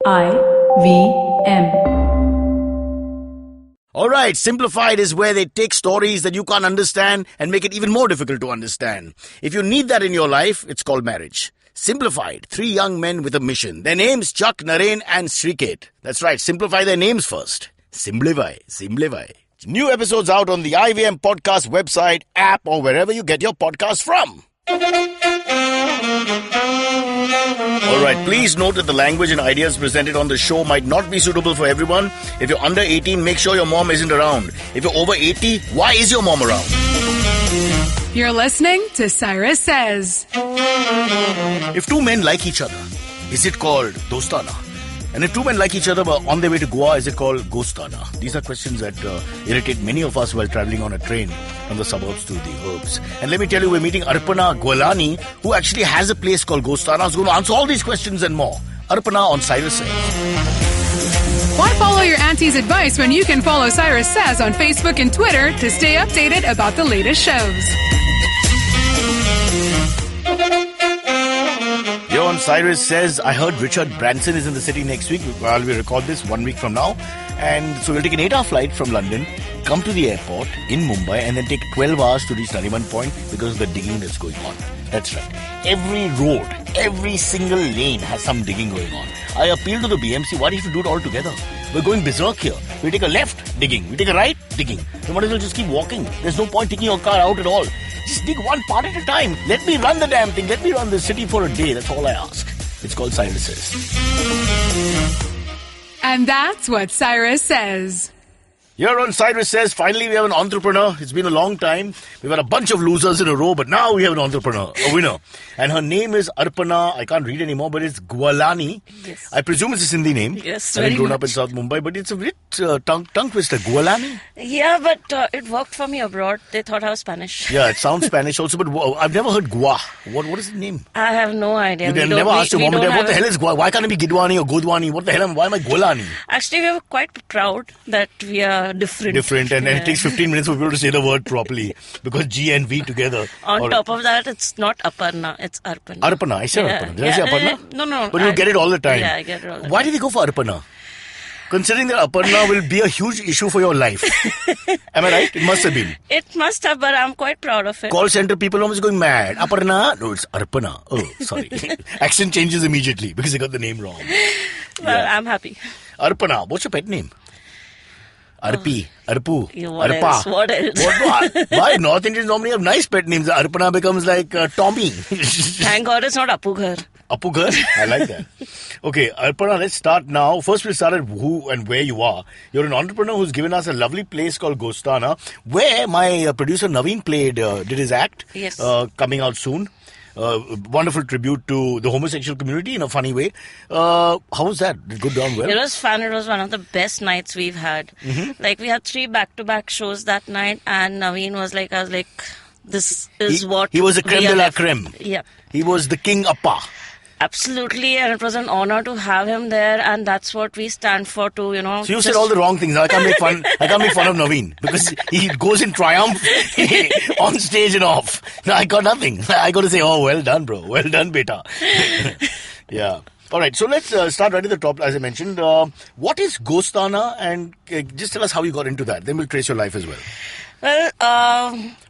IVM. Alright, Simplified is where they take stories that you can't understand and make it even more difficult to understand. If you need that in your life, it's called marriage. Simplified, 3 young men with a mission. Their names, Chuck, Naren and Sriket. That's right, simplify their names first. Simplify. New episodes out on the IVM podcast website, app or wherever you get your podcast from. Alright, please note that the language and ideas presented on the show might not be suitable for everyone. If you're under 18, make sure your mom isn't around. If you're over 80, why is your mom around? You're listening to Cyrus Says. If 2 men like each other, is it called Gostana? And if 2 men like each other but on their way to Goa, is it called Gostana? These are questions that irritate many of us while traveling on a train from the suburbs to the urbs. And let me tell you, we're meeting Arpana Gvalani, who actually has a place called Gostana. Who's going to answer all these questions and more. Arpana on Cyrus Says. Why follow your auntie's advice when you can follow Cyrus Says on Facebook and Twitter to stay updated about the latest shows? Here on Cyrus Says, I heard Richard Branson is in the city next week while we record this 1 week from now. And so we'll take an 8-hour flight from London, come to the airport in Mumbai and then take 12 hours to reach Nariman Point because of the digging that's going on. That's right. Every road, every single lane has some digging going on. I appeal to the BMC, why do you have to do it all together? We're going berserk here. We take a left, digging. We take a right, digging. You might as well just keep walking. There's no point taking your car out at all. Just dig one part at a time. Let me run the damn thing. Let me run the city for a day. That's all I ask. It's called Cyrus Says. And that's what Cyrus Says. Here on Cyrus Says, finally we have an entrepreneur. It's been a long time. We've had a bunch of losers in a row, but now we have an entrepreneur, a winner. And her name is Arpana. I can't read anymore, but it's Gvalani. Yes. I presume it's a Hindi name. Yes, Having very grown much. up in South Mumbai, but it's a bit tongue twister. Gvalani? Yeah, but it worked for me abroad. They thought I was Spanish. Yeah, it sounds Spanish also, but I've never heard Gua. What is the name? I have no idea. You never asked your mom and dad, what the hell is Gua? Why can't it be Gidwani or Godwani? What the hell why am I Gvalani? Actually, we were quite proud that we are different. And it takes 15 minutes for people to say the word properly because G and V together. On top of that, it's not Arpana, it's Arpana. Arpana, I said Arpana. Did I say Arpana? No. But you get it all the time. Yeah, I get it all the time. Why did we go for Arpana? Considering that Arpana will be a huge issue for your life. Am I right? It must have been. It must have, but I'm quite proud of it. Call center people are almost going mad. Aparna? No, it's Arpana. Oh, sorry. Accent changes immediately because they got the name wrong. Well, I'm happy. Arpana. What's your pet name? Arpi, Arpu, What Arpa. else? What else? Why? North Indians normally have nice pet names. Arpana becomes like Tommy. Thank God it's not Apughar. Apughar? I like that. Okay, Arpana, let's start now. First, we'll start at who and where you are. You're an entrepreneur who's given us a lovely place called Gostana, where my producer Naveen did his act. Yes. Coming out soon. Wonderful tribute to the homosexual community in a funny way. How was that? Did it go down well? It was fun. It was one of the best nights we've had. Mm-hmm. Like, we had 3 back-to-back shows that night, and Naveen was like, I was like, this is what he was a creme we de are la left- creme. Yeah. He was the king appa. Absolutely, and it was an honor to have him there, and that's what we stand for too, So you said all the wrong things. I can't make fun of Naveen because he goes in triumph on stage and off. No, I got nothing. I got to say, oh, well done, bro. Well done, beta. Yeah. All right, so let's start right at the top, as I mentioned. What is Gostana? And just tell us how you got into that. Then we'll trace your life as well. Well,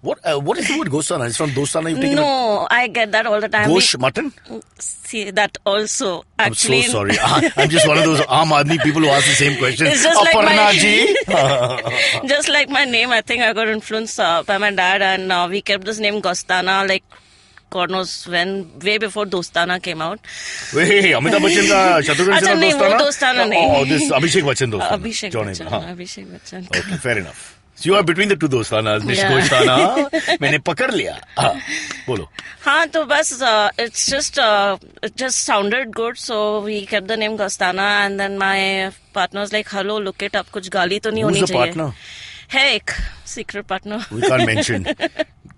What is the word Gostana? It's from Dostana. You've taken no, I get that all the time. Gosh mutton? See, that also. I'm Actually, so sorry. I'm just one of those Aam Aadmi people who ask the same question. It's just like Aparna ji. just like my name, I think I got influenced by my dad, and we kept this name Gostana, like, God knows when, way before Dostana came out. Wait, Amitabh Bachchan ka Shatrughan Acha, Sinha nahi, wo Dostana? Dostana nahi. Oh, this Abhishek Bachchan Dostana. Abhishek Your name, Bachchan. huh. Abhishek Bachchan. Okay, fair enough. So you are between the two Dostanas. Miss Yeah. Gostana, मैंने पकड़ लिया. Bolo. हाँ तो बस it's just it just sounded good, so we kept the name Gostana, and then my partner was like, hello, look it up, कुछ गाली तो नहीं Who's होनी the चाहिए. partner? है एक secret partner. We can't mention.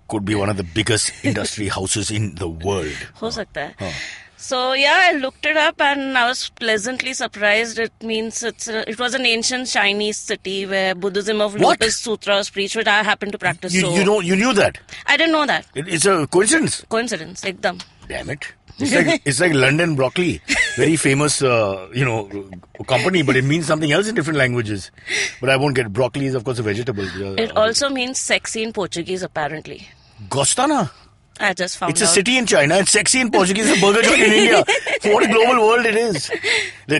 Could be one of the biggest industry houses in the world. हो सकता है. Huh. So yeah, I looked it up and I was pleasantly surprised. It means it was an ancient Chinese city where Buddhism of What? Lotus Sutra was preached, which I happen to practice. You knew that? I didn't know that. It's a coincidence. Coincidence, ekdam. Damn it. It's like London broccoli. very famous, company, but it means something else in different languages. But I won't get broccoli is of course a vegetable. It also means sexy in Portuguese, apparently. Gostana. I just found It's out. a city in China. It's sexy in Portuguese. It's a burger joint in India. What a global world it is.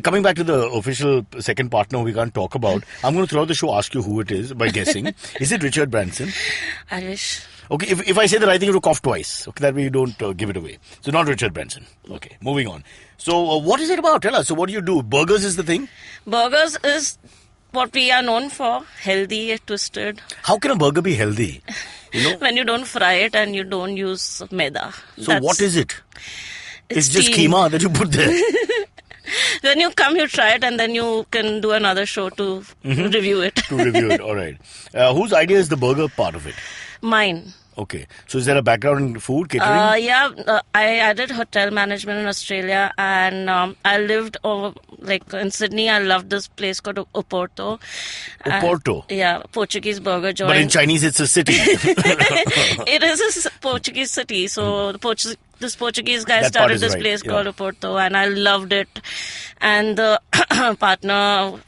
Coming back to the official second partner we can't talk about, I'm going to throughout the show ask you who it is by guessing. Is it Richard Branson? I wish. Okay, if I say the right thing, you have to cough twice. Okay, that way you don't give it away. So not Richard Branson. Okay, moving on. So what is it about? Tell us. So what do you do? Burgers is the thing? Burgers is what we are known for. Healthy, twisted. How can a burger be healthy? When you don't fry it and you don't use maida. So what is it? It's just steam. keema that you put there. When you come, you try it and then you can do another show to review it. To review it, all right. Whose idea is the burger part of it? Mine. Okay. So is there a background in food, catering? I did hotel management in Australia, and I lived in Sydney. I loved this place called Oporto. Oporto? Portuguese burger joint. But in Chinese, it's a city. It is a Portuguese city. So this Portuguese guy That part started is this right, place yeah. called Oporto, and I loved it. And the partner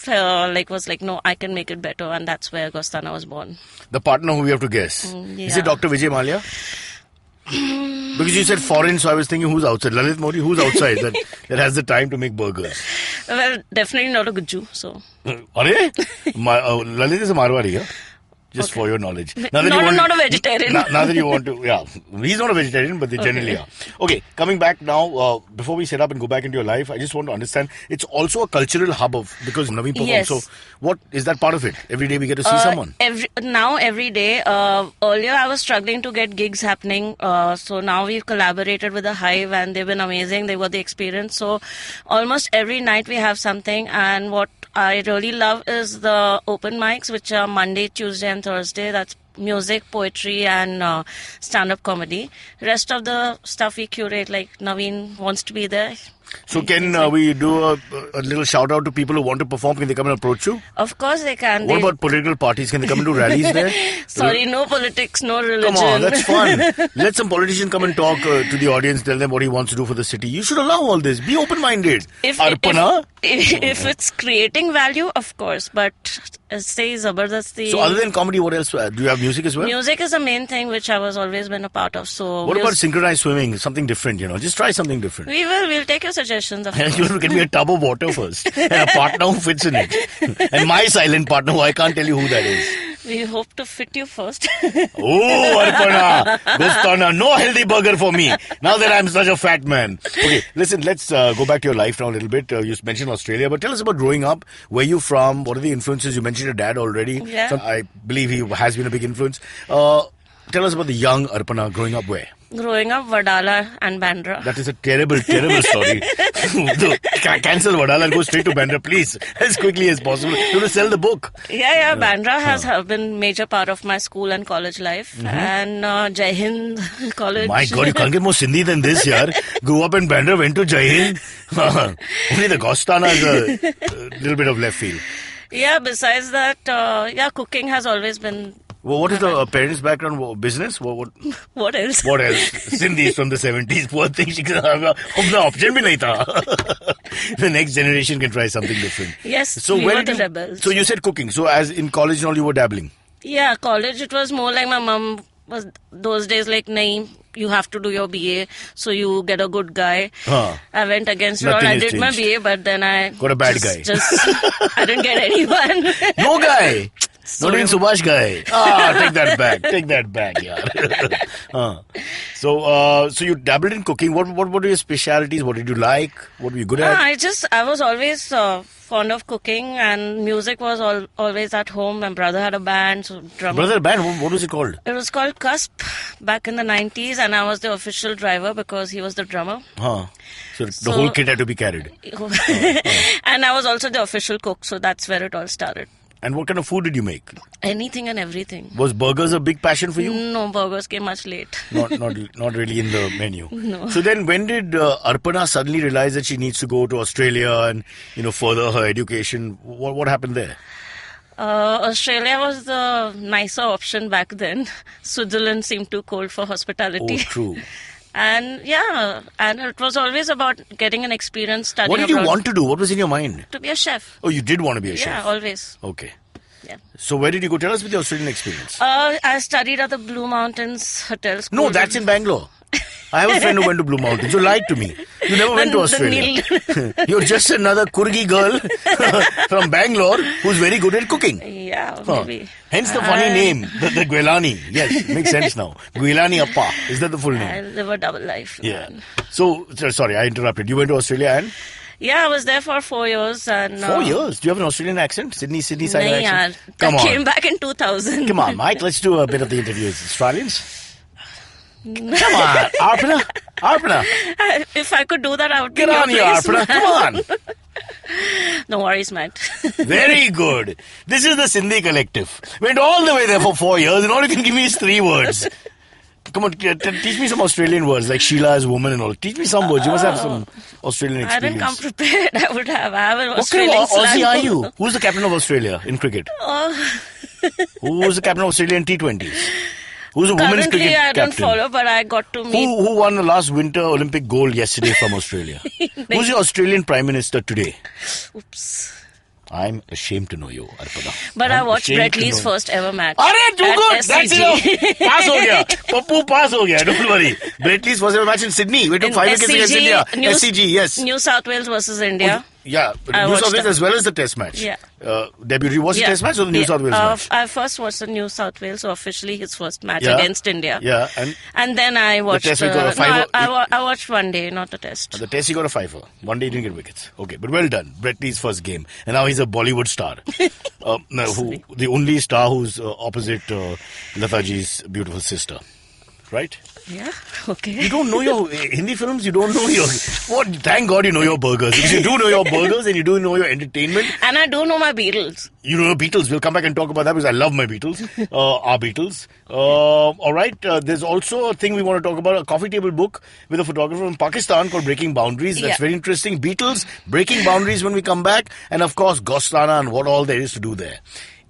was like, no, I can make it better, and that's where Gostana was born. The partner who we have to guess. Is it Dr. Vijay Mallya? Because you said foreign, so I was thinking who's outside. Lalit Modi, who's outside that has the time to make burgers? Well, definitely not a Guju, so. Lalit is a Marwari, yeah? Just for your knowledge. Not a vegetarian. Now that you want to, he's not a vegetarian, but they generally are. Okay, coming back now, before we set up and go back into your life, I just want to understand, it's also a cultural hub because Naveen performs. Yes. So what is that part of it? Every day we get to see someone. Every day. Earlier I was struggling to get gigs happening. So now we've collaborated with the Hive and they've been amazing. They were the experience. So almost every night we have something, and what I really love is the open mics, which are Monday, Tuesday and Thursday. That's music, poetry and stand-up comedy. Rest of the stuff we curate, like Naveen wants to be there. So can we do a little shout out to people who want to perform? Can they come and approach you? Of course they can. What about political parties? Can they come and do rallies there? Sorry, no politics, no religion. Come on, that's fun. Let some politician come and talk to the audience, tell them what he wants to do for the city. You should allow all this. Be open-minded. Arpana? If it's creating value, of course, but say Zabardasti. So other than comedy, what else? Do you have music as well? Music is the main thing which I was always been a part of. So what about synchronized swimming? Something different, Just try something different. We'll take your suggestions. Of course. You have to get me a tub of water first. And a partner who fits in it. And my silent partner who I can't tell you who that is. We hope to fit you first. Oh, Arpana, Gostana, no healthy burger for me. Now that I'm such a fat man. Okay, listen, let's go back to your life now a little bit. You mentioned Australia, but tell us about growing up. Where are you from? What are the influences? You mentioned your dad already. Yeah. So I believe he has been a big influence. Tell us about the young Arpana growing up where? Growing up, Vadala and Bandra. That is a terrible, terrible story. Cancel Vadala and go straight to Bandra, please, as quickly as possible. You have to sell the book. Yeah. Bandra has been major part of my school and college life. And Jai Hind College. My God, you can't get more Sindhi than this, yaar. Grew up in Bandra, went to Jai Hind. Only the Gostana is a little bit of left field. Yeah, besides that, cooking has always been... Well, what is the parents' background? Business? What else? What else? Sindhis from the 70s. Poor thing, she can have the option bhi nahi tha. The next generation can try something different. Yes, so we were the rebels. So you said cooking. So as in college and all, you were dabbling? Yeah, college, it was more like my mom was those days like, nahi, you have to do your BA, so you get a good guy. I went against her. I did my BA, but then I... Got a bad guy. I didn't get anyone. No guy. Not even Subhash guy. Take that back. Take that back, yaar. So you dabbled in cooking. What were your specialities? What did you like? What were you good at? I was always fond of cooking, and music was always at home. My brother had a band, so drummer. Brother had a band? What was it called? It was called Cusp back in the 90s, and I was the official driver because he was the drummer. So the whole kit had to be carried. And I was also the official cook, so that's where it all started. And what kind of food did you make? Anything and everything. Was burgers a big passion for you? No, burgers came much late. Not really in the menu. No. So then when did Arpana suddenly realize that she needs to go to Australia and further her education? What happened there? Australia was the nicer option back then. Switzerland seemed too cold for hospitality. Oh, true. And and it was always about getting an experience studying What did you abroad. want to do? What was in your mind? To be a chef. Oh, you did want to be a Yeah, chef? always. Okay. Yeah. So where did you go? Tell us with your Australian experience. I studied at the Blue Mountains Hotel School. No, that's in Bangalore. I have a friend who went to Blue Mountains. You lied to me. You never went to Australia. You're just another Kurgi girl from Bangalore who's very good at cooking. Yeah, maybe. Hence the funny name, the Gvalani. Yes, makes sense now. Gvalani Appa. Is that the full name? I live a double life. Yeah. Man. So, sorry, I interrupted. You went to Australia and? Yeah, I was there for 4 years. And 4 years? Do you have an Australian accent? Sydney side nahi accent? yaar. Come I on. came back in 2000. Come on, Mike. Let's do a bit of the interviews. Australians? Come on, Arpana. If I could do that, I would Get be on here, your place, Arpana. man. Come on. No worries, man. Very good. This is the Sindhi collective. Went all the way there for 4 years and all you can give me is 3 words. Come on, teach me some Australian words like Sheila as woman and all. Teach me some words. You must have some Australian I experience. didn't come prepared. I would have. I have an What Australian kind of Aussie slang. are you? Who's the captain of Australia in cricket? Who's the captain of Australian T20s? Who's the women's Currently, cricket I don't captain? follow, but I got to meet. Who won the last Winter Olympic gold yesterday from Australia? Who's your Australian Prime Minister today? Oops. I'm ashamed to know you, Arpana. But I'm I watched ashamed Brett to Lee's know you. first ever match. Alright, too at good. That's SCG. enough. Pass ho gaya. Pappu pass ho gaya. Don't worry. Brett Lee's first ever match in Sydney. We took In 5 wickets against India. SCG, yes. New South Wales versus India. Yeah, I New watched South Wales that. as well as the Test match. Yeah. Debut was the Test match or the New South Wales match? I first watched the New South Wales, so officially his first match Yeah. against India. Yeah, And then I watched. Test we got a fiver. I watched one day, not the test. The Test he got a 5-er. One day he didn't get wickets. Okay, but well done. Brett Lee's first game. And now he's a Bollywood star. The only star who's opposite Lataji's beautiful sister. Right? Yeah. Okay. You don't know your Hindi films, you don't know your... What? Thank God you know your burgers. Because you do know your burgers and you do know your entertainment. And I do know my Beatles. You know your Beatles. We'll come back and talk about that because I love my Beatles. Our Beatles. All right. There's also a thing we want to talk about, a coffee table book with a photographer from Pakistan called Breaking Boundaries. That's Yeah. very interesting. Beatles, Breaking Boundaries when we come back. And of course, Gostana and what all there is to do there.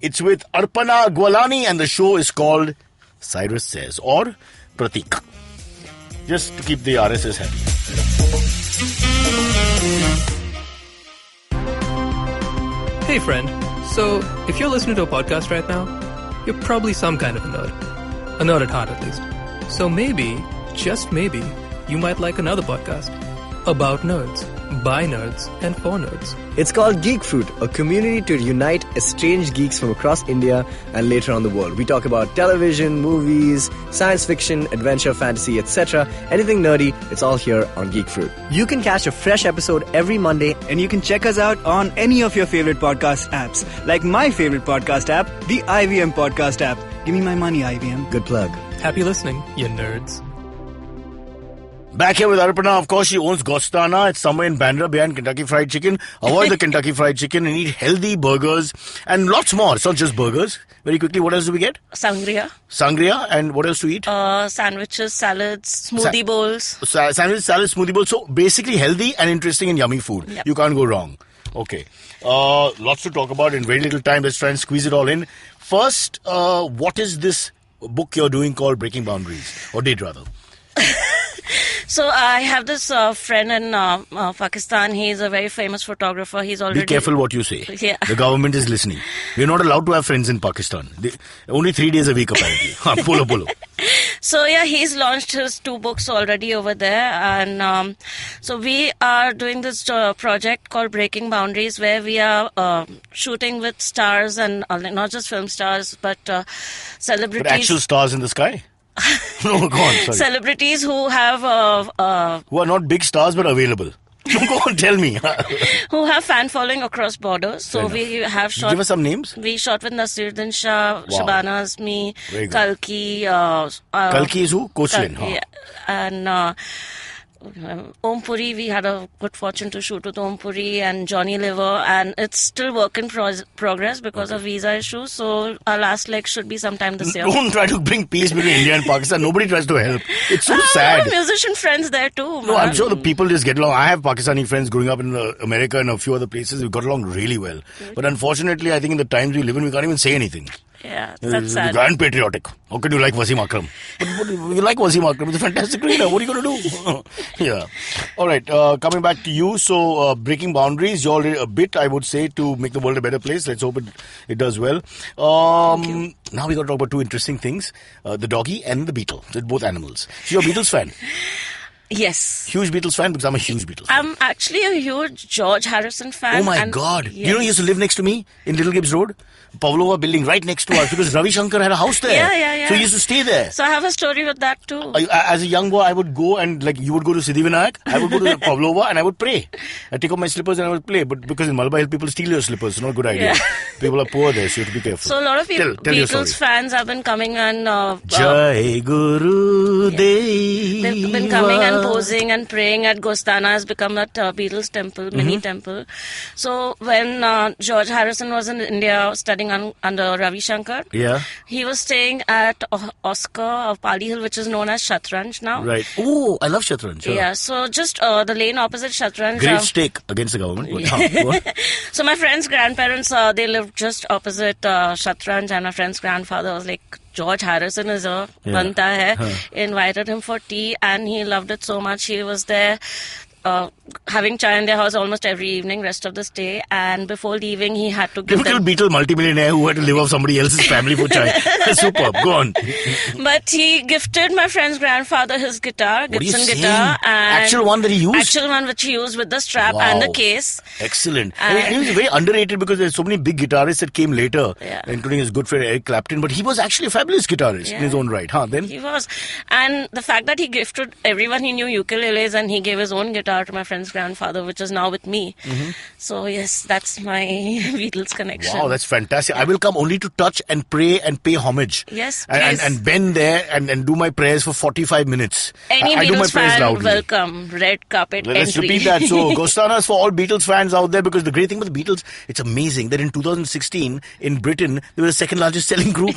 It's with Arpana Gvalani and the show is called Cyrus Says or Pratik. Just to keep the RSS happy. Hey friend, so if you're listening to a podcast right now, you're probably some kind of a nerd at heart at least. So maybe, just maybe, you might like another podcast about nerds, by nerds, and for nerds. It's called Geek Fruit, a community to unite estranged geeks from across India and later on the world. We talk about television, movies, science fiction, adventure, fantasy, etc. Anything nerdy, it's all here on Geek Fruit. You can catch a fresh episode every Monday. And you can check us out on any of your favorite podcast apps. Like my favorite podcast app, the IVM podcast app. Give me my money, IVM. Good plug. Happy listening, you nerds. Back here with Arpana, of course, she owns Gostana. It's somewhere in Bandra behind Kentucky Fried Chicken. Avoid the Kentucky Fried Chicken and eat healthy burgers and lots more. It's not just burgers. Very quickly, what else do we get? Sangria, Sangria and what else to eat? sandwiches, salads, smoothie bowls. Sandwich, salad, smoothie bowl. So basically healthy and interesting and yummy food. Yep. You can't go wrong. Okay. Lots to talk about in very little time. Let's try and squeeze it all in. First, what is this book you're doing called Breaking Boundaries? Or did rather? So I have this friend in Pakistan. He's a very famous photographer. He's already... Be careful what you say. Yeah. The government is listening. We're not allowed to have friends in Pakistan. Only 3 days a week apparently. Polo. So yeah, he's launched his 2 books already over there, and so we are doing this project called Breaking Boundaries, where we are shooting with stars and not just film stars, but celebrities. But actual stars in the sky? No, go on, sorry. Celebrities who have Who are not big stars but available. Go on, tell me. who have fan following across borders. So Fair we have shot. Give us some names. We shot with Nasiruddin Shah, Shabana Azmi, Very good. Kalki. Kalki is who? Cochlin. Kalki, yeah. And Om Puri, we had a good fortune to shoot with Om Puri and Johnny Liver, and it's still work in progress because of visa issues. So our last leg should be sometime this year. Don't try to bring peace between India and Pakistan. Nobody tries to help. It's so I sad. have musician friends there too. No, I'm man. sure the people just get along. I have Pakistani friends growing up in America and a few other places. We got along really well. But unfortunately, I think in the times we live in, we can't even say anything. Yeah, that's sad. Grand patriotic. How can you like Wasim Akram? But you like Wasim Akram. He's a fantastic cricketer. What are you going to do? Yeah. All right. Coming back to you. So, breaking boundaries. You're a bit, I would say, to make the world a better place. Let's hope it does well. Now we got to talk about two interesting things. The doggy and the beetle. They're both animals. So you're a Beatles fan? Yes. Huge Beatles fan because I'm a huge Beatles fan. I'm actually a huge George Harrison fan. Oh my God. Yes. You know, he used to live next to me in Little Gibbs Road. Pavlova building right next to us because Ravi Shankar had a house there. Yeah. So he used to stay there. So I have a story with that too. As a young boy, I would go and like you would go to Siddhivinayak, I would go to Pavlova and I would pray. I'd take off my slippers and I would play. But because in Malabar Hill, people steal your slippers. It's not a good idea. Yeah. People are poor there, so you have to be careful. So a lot of people, tell your story. Beatles fans have been coming and... Jai Guru Deva. They've been coming and posing and praying at Gostana has become that Beatles temple, mini temple. So when George Harrison was in India studying under Ravi Shankar, he was staying at Oscar of Pali Hill, which is known as Shatranj now. Right. Oh, I love Shatranj. Sure. Yeah, so just the lane opposite Shatranj. Great stake against the government. So my friend's grandparents, they lived just opposite Shatranj, and my friend's grandfather was like, George Harrison is a banta hai. Invited him for tea and he loved it so much. He was there having chai in their house almost every evening, rest of the stay, and before leaving he had to give Typical Beatle multimillionaire who had to live off somebody else's family for chai. Superb, go on. But he gifted my friend's grandfather his guitar, Gibson guitar. And actual one that he used? Actual one which he used with the strap and the case. Excellent. And he was very underrated because there's so many big guitarists that came later, including his good friend Eric Clapton, but he was actually a fabulous guitarist in his own right. Then he was. And the fact that he gifted everyone he knew ukuleles and he gave his own guitar to my friend's grandfather, which is now with me. So yes, that's my Beatles connection. Wow, that's fantastic. I will come only to touch and pray and pay homage. Yes, and bend there and do my prayers for 45 minutes. Any I Beatles do my prayers fan, loudly. welcome. Red carpet Let's entry. repeat that. So, Gostanas for all Beatles fans out there, because the great thing about the Beatles, it's amazing that in 2016, in Britain, they were the second largest selling group.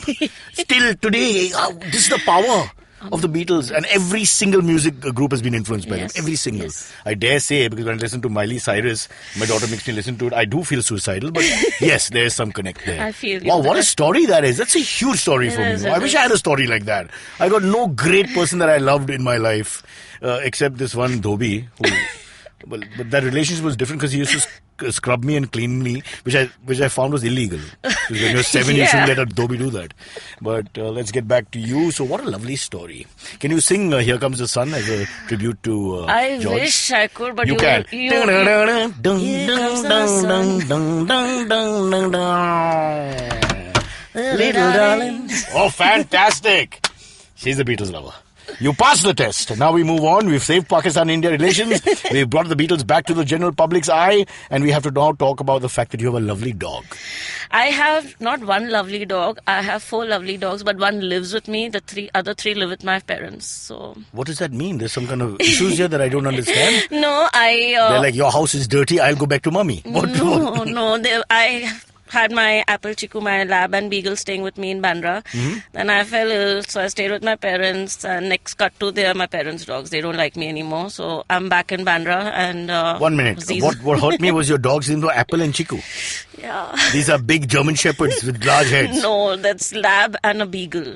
Still today, this is the power of the Beatles, and every single music group has been influenced by them. Every single. I dare say, because when I listen to Miley Cyrus, my daughter makes me listen to it, I do feel suicidal, but yes, there is some connect there. I feel wow, what a story that is. That's a huge story for me. I wish I had a story like that. I got no great person that I loved in my life, except this one Dhobi, who... But that relationship was different because he used to scrub me and clean me, which I found was illegal. Because when you're 7, you shouldn't let a Dhobi do that. But let's get back to you. So what a lovely story. Can you sing Here Comes the Sun as a tribute to I George? wish I could, but you can. Here comes the sun. Little darling. Oh, fantastic. She's a Beatles lover. You passed the test. Now we move on. We've saved Pakistan-India relations. We've brought the Beatles back to the general public's eye. And we have to now talk about the fact that you have a lovely dog. I have not one lovely dog. I have 4 lovely dogs, but one lives with me. The other 3 live with my parents. So what does that mean? There's some kind of issues here that I don't understand. No, They're like, your house is dirty. I'll go back to mommy. No. I had my Apple Chiku, my lab and beagle staying with me in Bandra. Then I fell ill, so I stayed with my parents. And next cut to, they are my parents' dogs. They don't like me anymore, so I'm back in Bandra. And 1 minute. What hurt me was your dogs named Apple and Chiku. Yeah. These are big German shepherds with large heads. No, that's lab and a beagle.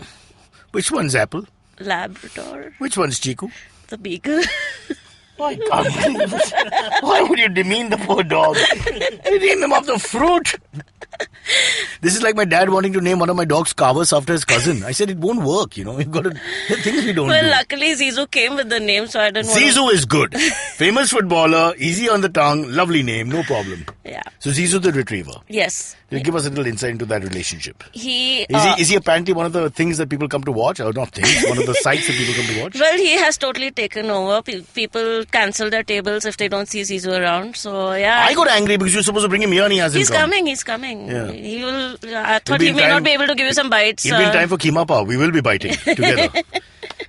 Which one's Apple? Labrador. Which one's Chiku? The beagle. I can't believe it. Why would you demean the poor dog? You name him after fruit. This is like my dad wanting to name one of my dogs Kavas after his cousin. I said it won't work, You've got to... things we don't do. Well, luckily Zizou came with the name, so I didn't want Zizou is good. Famous footballer, easy on the tongue, lovely name, no problem. Yeah. So Zizou the retriever. Yes. You'll give us a little insight into that relationship. Is he apparently one of the things that people come to watch? Or not things, one of the sites that people come to watch? Well, he has totally taken over. People cancel their tables if they don't see Zizou around. So, yeah. I got angry because you're supposed to bring him here and he hasn't come. He's coming. Yeah. He will. I thought he may not be able to give you some bites. It'll be in time for Keema Pav. We will be biting together.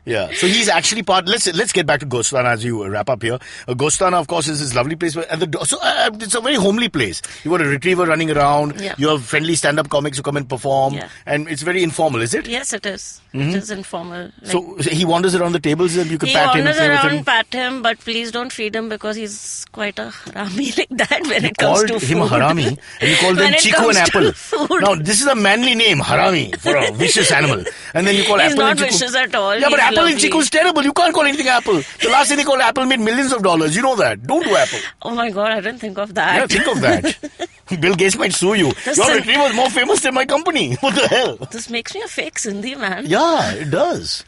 Yeah, so he's actually part. Let's get back to Gostana as you wrap up here. Gostana, of course, is this lovely place. It's a very homely place. You got a retriever running around. Yeah. You have friendly stand-up comics who come and perform, and it's very informal. Is it? Yes, it is. It is informal. So he wanders around the tables and you can pat him. He and wanders play with around, him. pat him, but please don't feed him because he's quite a harami like that when You it comes called to him food. a harami and you called them When it Chiku comes and to Apple. food. Now, this is a manly name, harami, for a vicious animal. And then you call He's Apple not and Chiku. vicious at all. Yeah, but He's Apple and lovely. Chiku is terrible. You can't call anything Apple. The last thing they called Apple made millions of dollars. You know that. Don't do Apple. Oh my god, I didn't think of that. Yeah, think of that. Bill Gates might sue you. Your retriever is more famous than my company. What the hell? This makes me a fake Sindhi, man. Yeah, it does.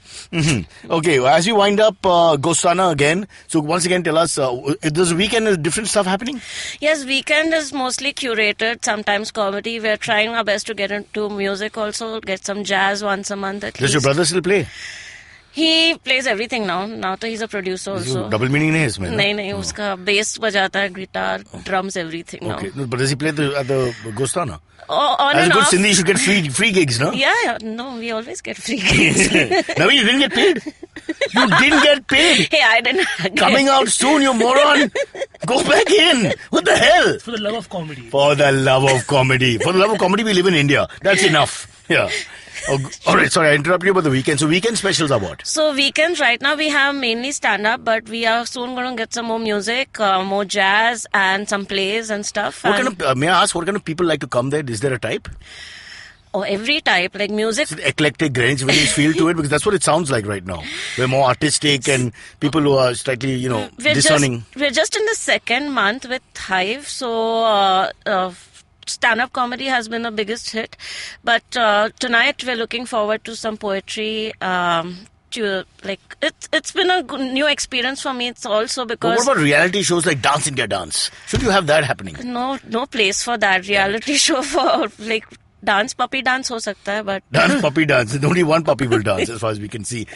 Okay, well, as you wind up Gostana again, so once again tell us, there's a weekend, is different stuff happening? Yes, weekend is mostly curated, sometimes comedy. We're trying our best to get into music also, get some jazz once a month at Does least. your brother still play? He plays everything now. Now तो he's a producer also. Double meaning नहीं है इसमें? नहीं, उसका bass बजाता है, guitar, drums, everything now. Okay, no, but does he play at the Gostana? On As a and good off. Sindhi, you should get free gigs, no? Yeah, no, we always get free gigs. Navi, you didn't get paid? You didn't get paid? Hey, I didn't. Coming out soon, you moron. Go back in. What the hell? For the love of comedy. For the love of comedy. For the love of comedy, we live in India. That's enough. Yeah. Oh, all right, sorry, I interrupted you about the weekend. So weekend specials are what? So weekends right now we have mainly stand-up, but we are soon going to get some more music, more jazz and some plays and stuff. What kind of, may I ask, what kind of people like to come there? Is there a type? Oh, every type, like music. Is it eclectic Greenwich Village feel to it? Because that's what it sounds like right now. We're more artistic and people who are slightly, discerning. We're just in the second month with Hive, so stand-up comedy has been the biggest hit. But tonight we're looking forward to some poetry. It's been a new experience for me. It's also because But what about reality shows like Dance India Dance? Should you have that happening? no place for that reality show for like dance puppy dance ho sakta hai, but Dance, puppy dance. Only one puppy will dance as far as we can see.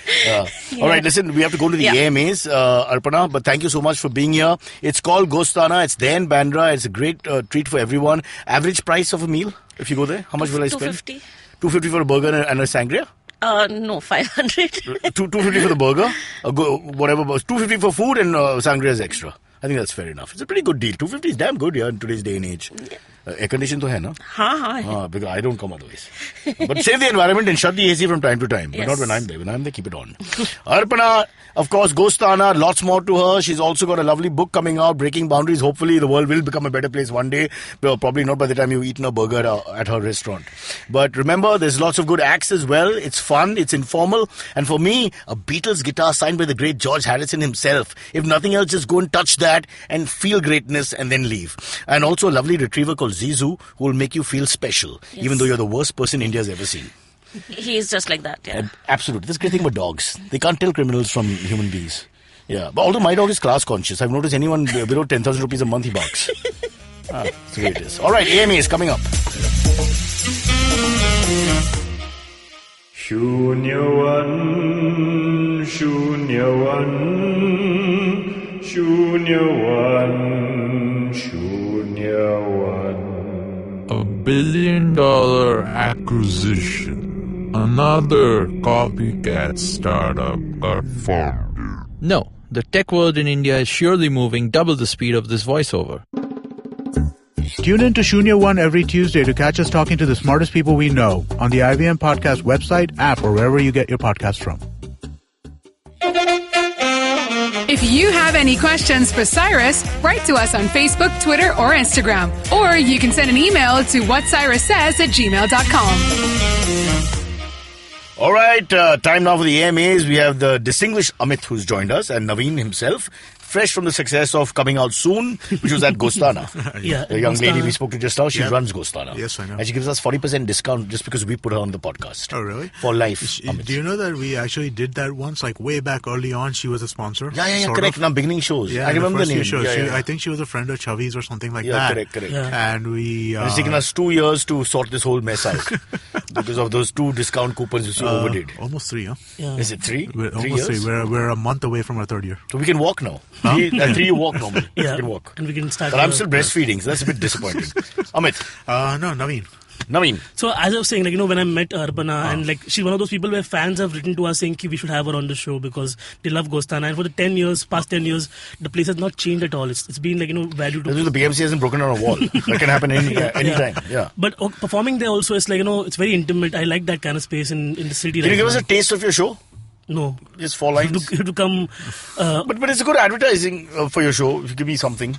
All right, listen, we have to go to the AMAs, Arpana, but thank you so much for being here. It's called Gostana. It's there in Bandra. It's a great treat for everyone. Average price of a meal, if you go there? How much will I spend? 250. 250 for a burger and a sangria? No, 500. 250 for the burger, whatever, 250 for food and sangria is extra. I think that's fair enough. It's a pretty good deal. 250 is damn good in today's day and age. Air condition to hai, na? हाँ. Because I don't come otherwise. But save the environment and shut the AC from time to time. But Yes. not when I'm there. When I'm there, keep it on. Arpana, of course, Gostana, lots more to her. She's also got a lovely book coming out, Breaking Boundaries. Hopefully, the world will become a better place one day. Well, probably not by the time you've eaten a burger at her restaurant. But remember, there's lots of good acts as well. It's fun, it's informal. And for me, a Beatles guitar signed by the great George Harrison himself. If nothing else, just go and touch that and feel greatness and then leave. And also a lovely retriever called Zizou who will make you feel special, even though you're the worst person India's ever seen. He's just like that, yeah. Absolutely. That's the great thing about dogs. They can't tell criminals from human beings. Yeah. But although my dog is class conscious, I've noticed anyone below 10,000 rupees a month, he barks. That's the way it is. All right, AMA is coming up. Shunyawan, Shunyawan, Shunyawan, Shunyawan. $1 billion acquisition. Another copycat startup got formed. No, the tech world in India is surely moving double the speed of this voiceover. Tune in to Shunya One every Tuesday to catch us talking to the smartest people we know on the IVM Podcast website, app, or wherever you get your podcasts from. If you have any questions for Cyrus, write to us on Facebook, Twitter, or Instagram. Or you can send an email to whatcyrussays@gmail.com. All right, time now for the AMAs. We have the distinguished Amit who's joined us and Naveen himself. Fresh from the success of Coming Out Soon, which was at Gostana. Yeah, The young lady Gostana. we spoke to just now, she runs Gostana. Yes, I know. And she gives us 40% discount just because we put her on the podcast. Oh, really? For life, Amit. Do you know that we actually did that once, like way back early on? She was a sponsor. Yeah, sort correct. of. Now, beginning shows. Yeah, I remember the first few name. shows. Yeah, I think she was a friend of Chavi's or something like yeah, that. correct. Yeah. And we... It's taken us 2 years to sort this whole mess out because of those 2 discount coupons which you overdid. Almost 3, huh? Yeah. Is it 3? We're 3 almost years? 3. We're a month away from our 3rd year. So we can walk now. 3 you walk normally. Yeah. You can walk. And we can start. But I'm still breastfeeding, so that's a bit disappointing. Amit. No, Naveen. Naveen. So as I was saying, when I met Arpana, and she's one of those people where fans have written to us saying we should have her on the show because they love Gostana. And for the past 10 years, the place has not changed at all. It's been valued. The BMC hasn't broken down a wall. That can happen anytime. Yeah. But performing there also is it's very intimate. I like that kind of space in the city. Can you give us a taste of your show? No. Just 4 lines? You have to come... But it's a good advertising for your show. If you give me something.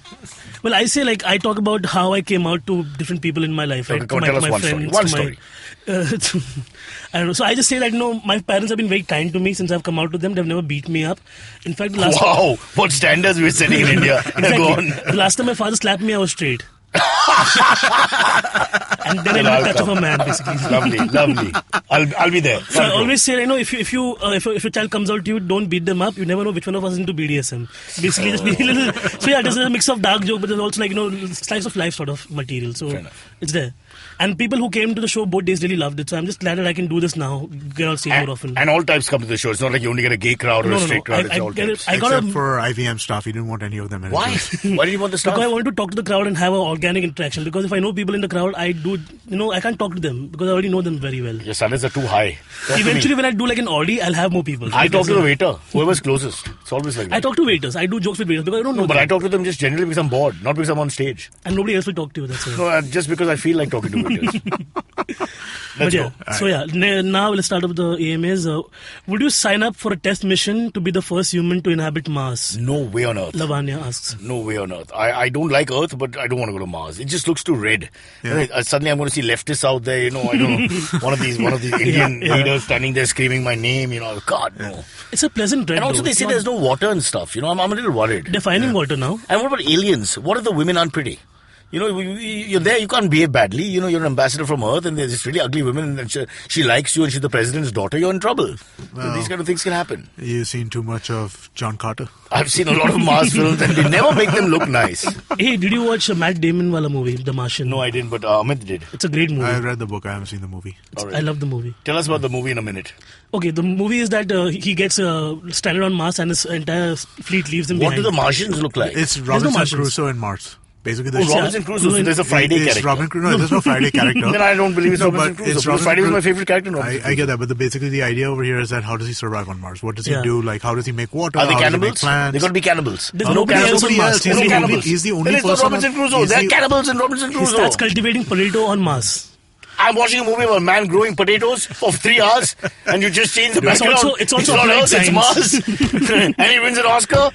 Well, I say I talk about how I came out to different people in my life. Okay, right? tell us one story. One story. I don't know. So I just say that my parents have been very kind to me since I've come out to them. They've never beat me up. In fact, Wow! What standards we're setting in India. Exactly. Go on. The last time my father slapped me, I was straight. And then I got a touch of a man, basically. Lovely. I'll be there. So I always say, if your child comes out to you, don't beat them up. You never know which one of us is into BDSM. Basically, just be a little. So yeah, there's a mix of dark joke, but there's also slice of life sort of material. So it's there. And people who came to the show both days really loved it. So I'm just glad that I can do this now. Get on stage more often. And all types come to the show. It's not like you only get a gay crowd or a straight crowd. It's all types. Except for IVM staff, you didn't want any of them. Why? Why did you want the staff? Because I wanted to talk to the crowd and have an organic interaction. Because if I know people in the crowd, I can't talk to them because I already know them very well. Your standards are too high. Eventually, when I do an Audi, I'll have more people. I talk to the waiter, whoever's closest. It's always like that. I talk to waiters. I do jokes with waiters because I don't know them. But I talk to them just generally because I'm bored, not because I'm on stage. And nobody else will talk to you. That's it. No, just because I feel like talking to waiters. Let's go. So now let's start with the AMAs. Would you sign up for a test mission to be the first human to inhabit Mars? No way on earth. Lavanya asks. No way on earth. I don't like Earth, but I don't want to go to Mars. It just looks too red. Yeah. Suddenly I'm going to see leftists out there. I don't know. One of these Indian leaders standing there screaming my name. God, no. It's a pleasant red. And also they say there's no water and stuff. I'm a little worried. They're finding water now. And what about aliens? What if the women aren't pretty? You're there, you can't behave badly. You're an ambassador from Earth and there's this really ugly woman and she likes you and she's the president's daughter. You're in trouble. Well, so these kind of things can happen. You've seen too much of John Carter. I've seen a lot of Mars films and they never make them look nice. Hey, did you watch Matt Damon wala movie, The Martian? No, I didn't, but Amit did. It's a great movie. I read the book. I haven't seen the movie. Right. I love the movie. Tell us about the movie in a minute. Okay, the movie is that he gets stranded on Mars and his entire fleet leaves him behind. What do the Martians look like? It's Robinson Crusoe in Mars. Basically, Robinson Crusoe. So there's a Friday character. No, there's no Friday character. Then I don't believe it's Robinson Crusoe. Because Friday was my favorite character. I get that, but basically the idea over here is that how does he survive on Mars? What does he do? How does he make water? Are they how cannibals? They're going to be cannibals. There's nobody else on Mars. He's the only person. It's not Robinson Crusoe. They're cannibals in Robinson Crusoe. He starts cultivating potato on Mars. I'm watching a movie about a man growing potatoes for 3 hours and you just change the background. It's also not Earth, it's Mars. And he wins an Oscar.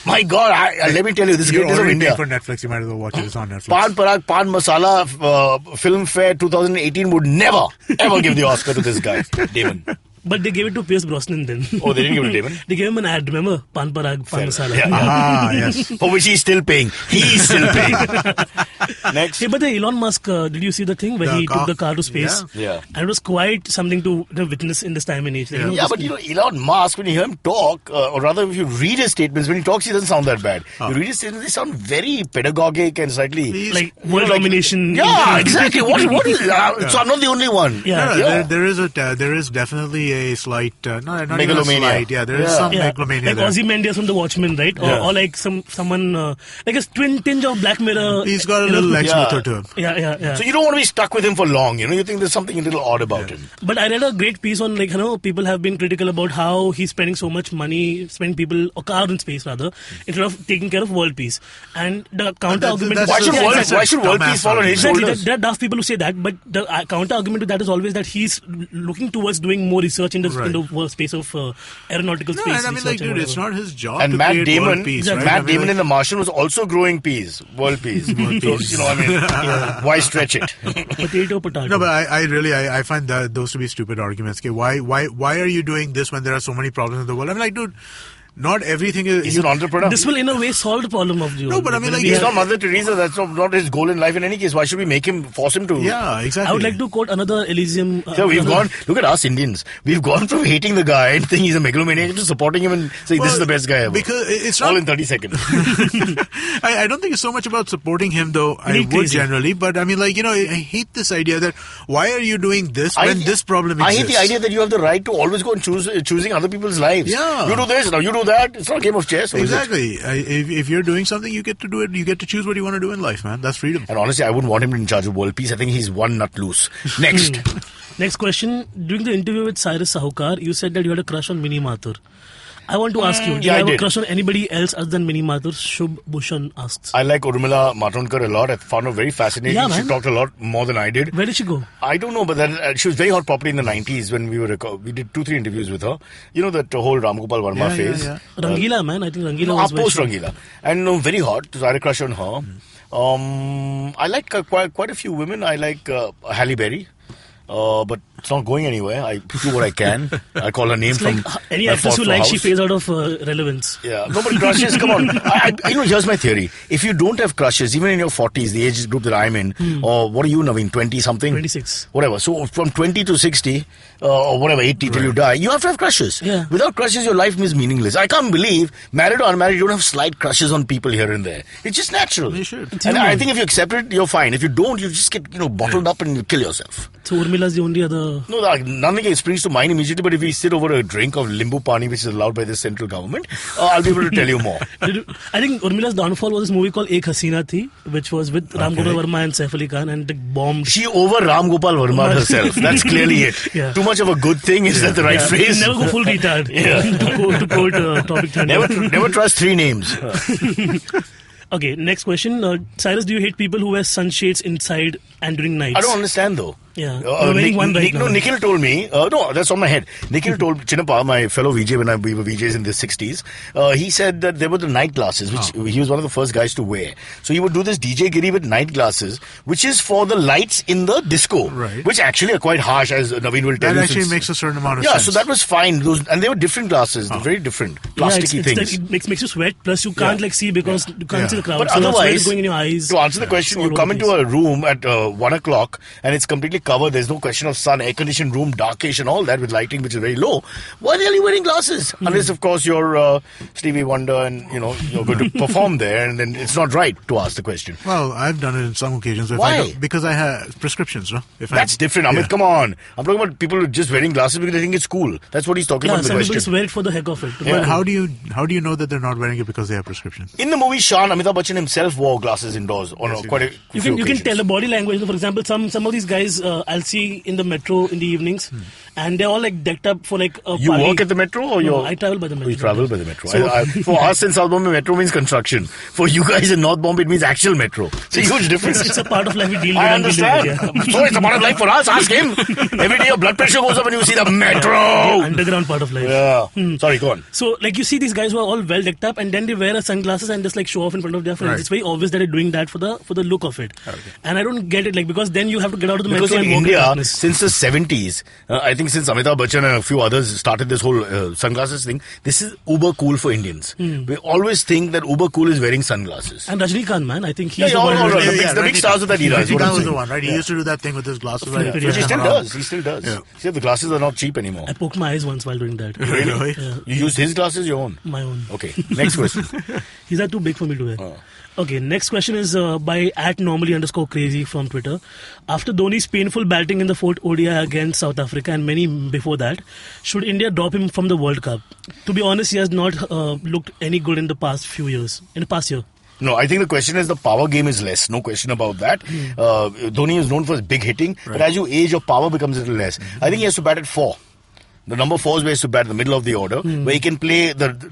My God, let me tell you, this is greatness of India. For Netflix, you might as well watch it. It's on Netflix. Pan Parag, Pan Masala Film Fair 2018 would never, ever give the Oscar to this guy, Damon. But they gave it to Pierce Brosnan then. Oh, they didn't give it to Damon? They gave him an ad, remember? Pan Parag, Pan Masala. Yes. For which he's still paying. He's still paying. Next. Hey, but the Elon Musk, did you see the thing where he took the car to space? Yeah. And it was quite something to witness in this time and age. But Elon Musk, when you hear him talk, or rather if you read his statements, when he talks, he doesn't sound that bad. You read his statements, they sound very pedagogic and slightly... Like world domination. Yeah, exactly. What is that? So I'm not the only one. Yeah. There is definitely a slight... not megalomania. Slight, there is some megalomania like there. Ozymandias from The Watchmen, right? Or like someone... like a tinge of Black Mirror. He's got a little Lex Luthor to him. Yeah. So you don't want to be stuck with him for long, you think there's something a little odd about him. But I read a great piece on people have been critical about how he's spending so much money, spending people, or car in space rather, instead of taking care of world peace. And the counter argument... Why should world peace fall on his shoulders? There are daft people who say that, but the counter argument to that is always that he's looking towards doing more research in the space of aeronautical space. And dude, it's not his job and to Matt create Damon, world peace. Matt Damon in The Martian was also growing peace, world peace. So, why stretch it? Potato. No, but I find those to be stupid arguments. Okay, why are you doing this when there are so many problems in the world? I'm like, dude, not everything is... He's an entrepreneur. This will in a way solve the problem of the world. No, but he's not Mother Teresa. That's not his goal in life in any case. Why should we force him to... Yeah, exactly. I would like to quote another Elysium... look at us Indians. We've gone from hating the guy and thinking he's a megalomaniac to supporting him and saying this is the best guy ever. Because it's all in 30 seconds. I don't think it's so much about supporting him, though. I would generally. But I hate this idea that why are you doing this when this problem exists? I hate the idea that you have the right to always go and choosing other people's lives. Yeah. You do this, now you do do that. It's not a game of chess. Exactly. If you're doing something, you get to do it. You get to choose what you want to do in life, man. That's freedom. And honestly, I wouldn't want him in charge of world peace. I think he's one nut loose. Next. Next question. During the interview with Cyrus Sahukar, you said that you had a crush on Mini Mathur. I want to ask you, do you have a crush on anybody else other than Mini Mathur? Shubh Bhushan asks. I like Urmila Matondkar a lot. I found her very fascinating. Yeah, she talked a lot more than I did. Where did she go? I don't know, but then she was very hot properly in the 90s when we did 2-3 interviews with her. You know that whole Ram Gopal Verma phase. Yeah. Rangila, man. I think Rangila was post Rangila. And very hot. So I had a crush on her. I like quite a few women. I like Halle Berry. But it's not going anywhere. I do what I can. I call her name it's from like any actress you like, house. she fades out of relevance. Yeah, no, but crushes, come on. Here's my theory. If you don't have crushes, even in your 40s, the age group that I'm in, or what are you, Naveen, 20-something? 26. Whatever. So from 20 to 60, or whatever, 80 till you die, you have to have crushes. Yeah. Without crushes, your life is meaningless. I can't believe, married or unmarried, you don't have slight crushes on people here and there. It's just natural. You should. And I think if you accept it, you're fine. If you don't, you just get bottled up and you kill yourself. So Urmila's the only other... No, nothing springs to mind immediately, but if we sit over a drink of limbu pani, which is allowed by the central government, I'll be able to tell you more. I think Urmila's downfall was this movie called Ek Hasina Thi, which was with Ram Gopal Verma and Saif Ali Khan, and it bombed. She over Ram Gopal Verma herself. That's clearly it. Yeah. Too much of a good thing, is that the right phrase? Never go full retard. to quote Topic Thunder. Never trust 3 names. Okay, next question. Cyrus, do you hate people who wear sunshades inside and during nights? I don't understand though. Yeah, you're wearing one right now. No, Nikhil told me. No, that's on my head. Nikhil told Chinnappa, my fellow VJ when we were VJs in the 60s. He said that there were the night glasses, which he was one of the first guys to wear. So he would do this DJ Giri with night glasses, which is for the lights in the disco, right? Which actually are quite harsh, as Naveen will tell you. That actually makes a certain amount of sense. sense. So that was fine. And they were different glasses, very different, plasticky things. It makes you sweat. Plus, you can't see because you can't see the crowd. But so otherwise, going in your eyes. To answer the question, you come into a room at 1 o'clock and it's completely covered. There's no question of sun, air-conditioned room, darkish and all that with lighting which is very low. Why are you wearing glasses? Unless, of course, you're Stevie Wonder and you're going to perform there, and then it's not right to ask the question. Well, I've done it in some occasions. Why? Because I have prescriptions, no? That's different, Amit. Come on. I'm talking about people who just wearing glasses because they think it's cool. That's what he's talking about in the some people question. just wear it for the heck of it. But how do you know that they're not wearing it because they have prescriptions? In the movie Shan, Amitabh Bachchan himself wore glasses indoors on quite a few occasions. You can tell the body language. For example, some of these guys I'll see in the metro in the evenings, and they're all like decked up for like a You party. work at the metro or No, I travel by the metro. You travel by the metro. So, for us in South Bombay, metro means construction. For you guys in North Bombay, it means actual metro. It's a huge difference. It's a part of life we deal with. I understand. So it's a part of life for us. Ask him. Every day your blood pressure goes up when you see the metro. The underground part of life. Yeah. Sorry, go on. So like you see these guys who are all well decked up, and then they wear sunglasses and just like show off in front of their friends. Right. It's very obvious that they're doing that for the look of it. Okay. And I don't get it, because then you have to get out of the Because metro in and walk in India, darkness. since the 70s, I think since Amitabh Bachchan and a few others started this whole sunglasses thing, this is uber cool for Indians. We always think that uber cool is wearing sunglasses. And Rajinikanth, man, I think he's the big stars of that era. Rajinikanth was the one, right? He used to do that thing with his glasses. Right? Which he still does. He still does. Yeah. The glasses are not cheap anymore. I poked my eyes once while doing that. Really? Yeah. You used his glasses, your own? My own. Okay, next question. These are too big for me to wear. Okay, next question is by @normally_crazy from Twitter. After Dhoni's painful batting in the fourth ODI against South Africa and many before that, should India drop him from the World Cup? To be honest, he has not looked any good in the past few years. In the past year. No, I think the question is the power game is less. No question about that. Dhoni is known for his big hitting, but as you age, your power becomes a little less. I think he has to bat at 4. The number 4 is where he has to bat in the middle of the order, where he can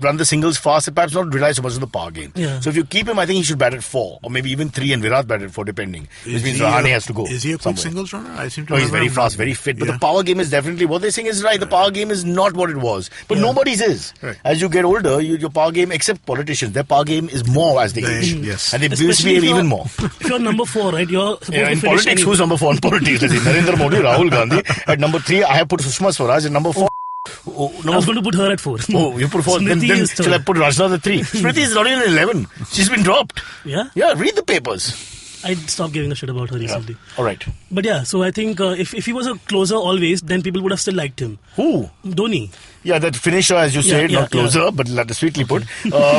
run the singles fast and perhaps not rely so much on the power game. Yeah. So if you keep him, I think he should bat at 4, or maybe even 3, and Virat bat at 4, depending. Which means Rahane has to go. Is he a quick somewhere. singles runner? I seem to No, he's remember very him. fast, very fit. But the power game is definitely, what they're saying is right. The power game is not what it was. But nobody's is. Right. As you get older, your power game, except politicians, their power game is more as they age. Yes. And they Especially misbehave if even more. If you're number 4, right, you're supposed to In finish politics, who's number 4 in politics? Let's see, Narendra Modi, Rahul Gandhi. At number 3, I have put Sushma Swaraj. At number 4, I was going to put her at 4. Oh, you put 4. Then is shall I put Rajnath at 3? Smriti is not even 11. She's been dropped. Yeah? Yeah, read the papers. I stopped giving a shit about her recently. All right. But yeah, so I think if he was a closer always, then people would have still liked him. Who? Dhoni. Yeah, that finisher, as you said, not closer, but sweetly put.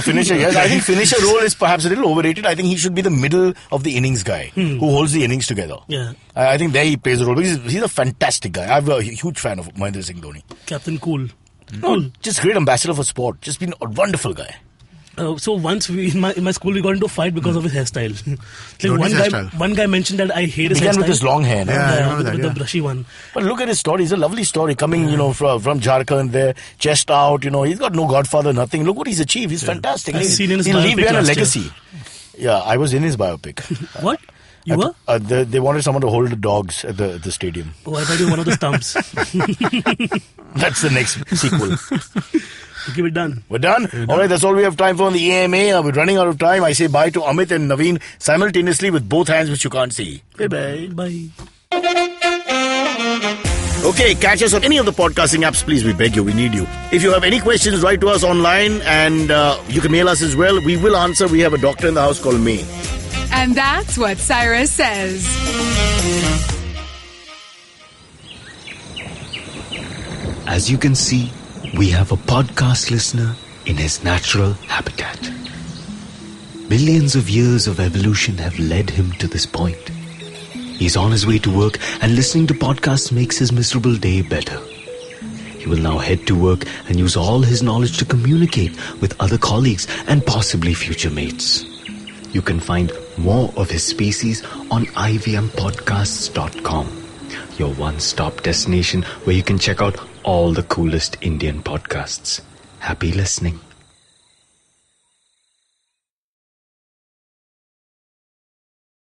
Finisher, yes. I think finisher role is perhaps a little overrated. I think he should be the middle of the innings guy who holds the innings together. Yeah. I think there he plays a role because he's a fantastic guy. I'm a huge fan of Mahendra Singh Dhoni. Captain Cool. No, just great ambassador for sport. Just been a wonderful guy. So once in my school we got into a fight because of his hairstyle. One guy mentioned that I hate his hairstyle. Began with his long hair. No? With the brushy one. But look at his story. It's a lovely story coming, from Jharkhand there, chest out. He's got no godfather, nothing. Look what he's achieved. He's fantastic. I've seen in his he'll leave biopic behind a last legacy. year. Yeah, I was in his biopic. What? You were? They wanted someone to hold the dogs at the stadium. Oh, I thought you were one of the stumps. That's the next sequel. Okay, we're done. We're done? All right, that's all we have time for on the AMA. We're running out of time. I say bye to Amit and Naveen simultaneously with both hands, which you can't see. Bye-bye. Bye. Okay, catch us on any of the podcasting apps, please. We beg you. We need you. If you have any questions, write to us online and you can mail us as well. We will answer. We have a doctor in the house called May. And that's what Cyrus says. As you can see, we have a podcast listener in his natural habitat. Millions of years of evolution have led him to this point. He's on his way to work and listening to podcasts makes his miserable day better. He will now head to work and use all his knowledge to communicate with other colleagues and possibly future mates. You can find more of his species on ivmpodcasts.com, your one-stop destination where you can check out all the coolest Indian podcasts. Happy listening.